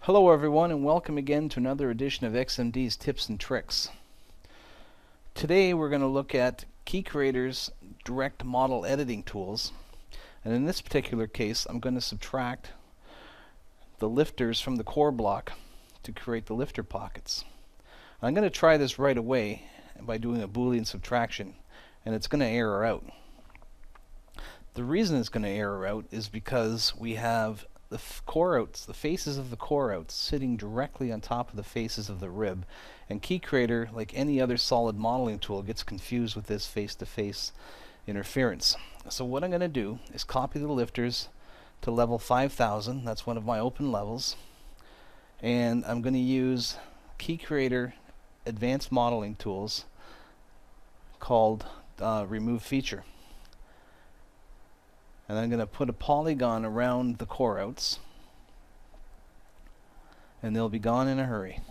Hello everyone, and welcome again to another edition of XMD's Tips and Tricks. Today we're going to look at KeyCreator's direct model editing tools, and in this particular case I'm going to subtract the lifters from the core block to create the lifter pockets. I'm going to try this right away by doing a Boolean subtraction, and it's going to error out. The reason it's going to error out is because we have the core outs, the faces of the core outs, sitting directly on top of the faces of the rib, and KeyCreator, like any other solid modeling tool, gets confused with this face-to-face interference. So what I'm going to do is copy the lifters to level 5000. That's one of my open levels, and I'm going to use KeyCreator advanced modeling tools called remove feature. And I'm going to put a polygon around the core outs, and they'll be gone in a hurry.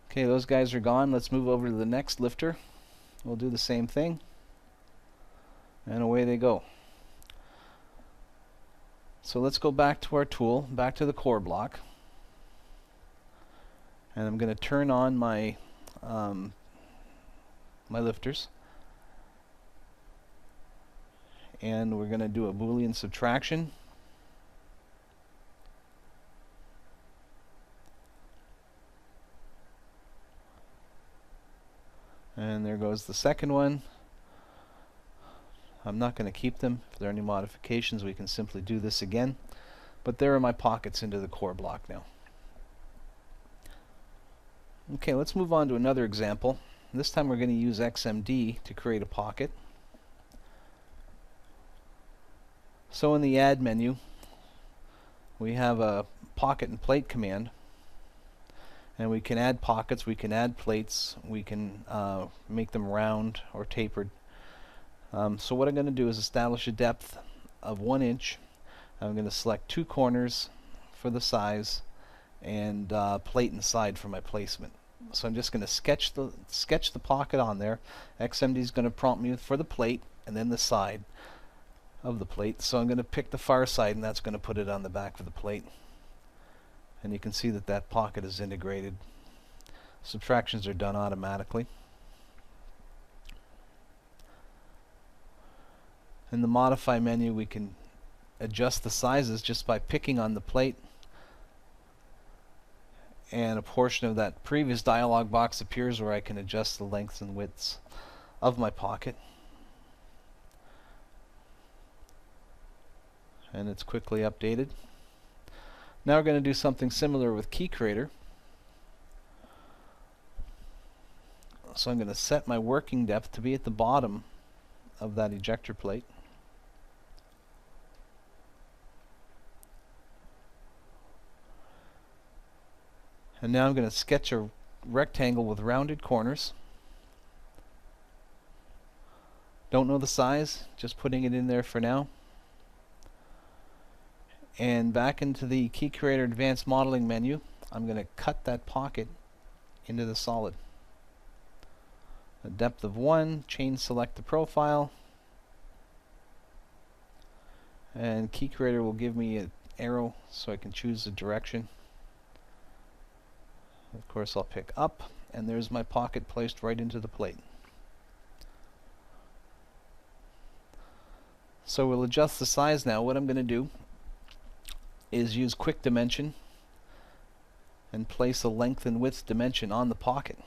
Okay, those guys are gone. Let's move over to the next lifter. We'll do the same thing, and away they go. So let's go back to our tool, back to the core block. And I'm going to turn on my my lifters, and we're going to do a Boolean subtraction. And there goes the second one. I'm not going to keep them. If there are any modifications, we can simply do this again. But there are my pockets into the core block now. Okay, let's move on to another example. This time we're going to use XMD to create a pocket. So in the Add menu, we have a pocket and plate command, and we can add pockets, we can add plates, we can make them round or tapered. So what I'm going to do is establish a depth of 1 inch. I'm going to select 2 corners for the size and plate inside for my placement. So I'm just going to sketch the pocket on there. XMD is going to prompt me for the plate and then the side of the plate. So I'm going to pick the far side, and that's going to put it on the back of the plate. And you can see that that pocket is integrated. Subtractions are done automatically. In the Modify menu, we can adjust the sizes just by picking on the plate, and a portion of that previous dialog box appears where I can adjust the lengths and widths of my pocket. And it's quickly updated. Now we're going to do something similar with KeyCreator. So I'm going to set my working depth to be at the bottom of that ejector plate. And now I'm going to sketch a rectangle with rounded corners. Don't know the size, just putting it in there for now. And back into the KeyCreator Advanced Modeling menu, I'm going to cut that pocket into the solid. A depth of 1, chain select the profile, and KeyCreator will give me an arrow so I can choose the direction. Of course, I'll pick up, and there's my pocket placed right into the plate. So we'll adjust the size now. What I'm going to do is use Quick Dimension and place a length and width dimension on the pocket.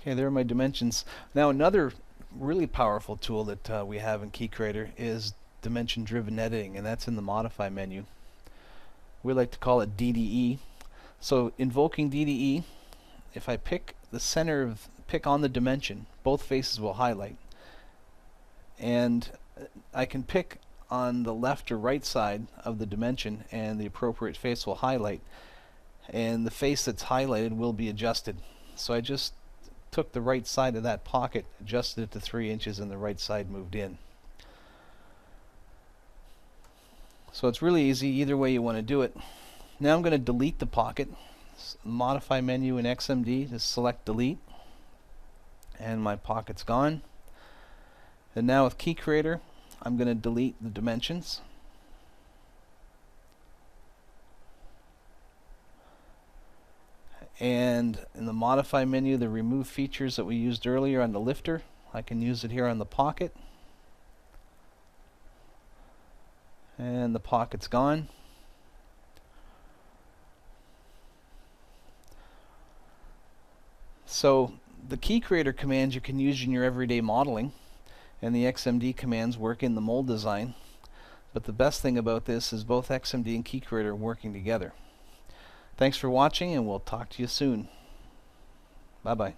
Okay, there are my dimensions. Now another really powerful tool that we have in KeyCreator is dimension-driven editing, and that's in the Modify menu. We like to call it DDE. So invoking DDE, if I pick the center pick on the dimension, both faces will highlight. And I can pick on the left or right side of the dimension, and the appropriate face will highlight. and the face that's highlighted will be adjusted. So I just took the right side of that pocket, adjusted it to 3 inches, and the right side moved in. So it's really easy either way you want to do it. Now I'm going to delete the pocket. Modify menu in XMD to select delete, and my pocket's gone. And now with KeyCreator, I'm going to delete the dimensions. And in the modify menu, the remove features that we used earlier on the lifter, I can use it here on the pocket. And the pocket's gone. So the KeyCreator commands you can use in your everyday modeling, and the XMD commands work in the mold design. But the best thing about this is both XMD and KeyCreator are working together. Thanks for watching, and we'll talk to you soon. Bye-bye.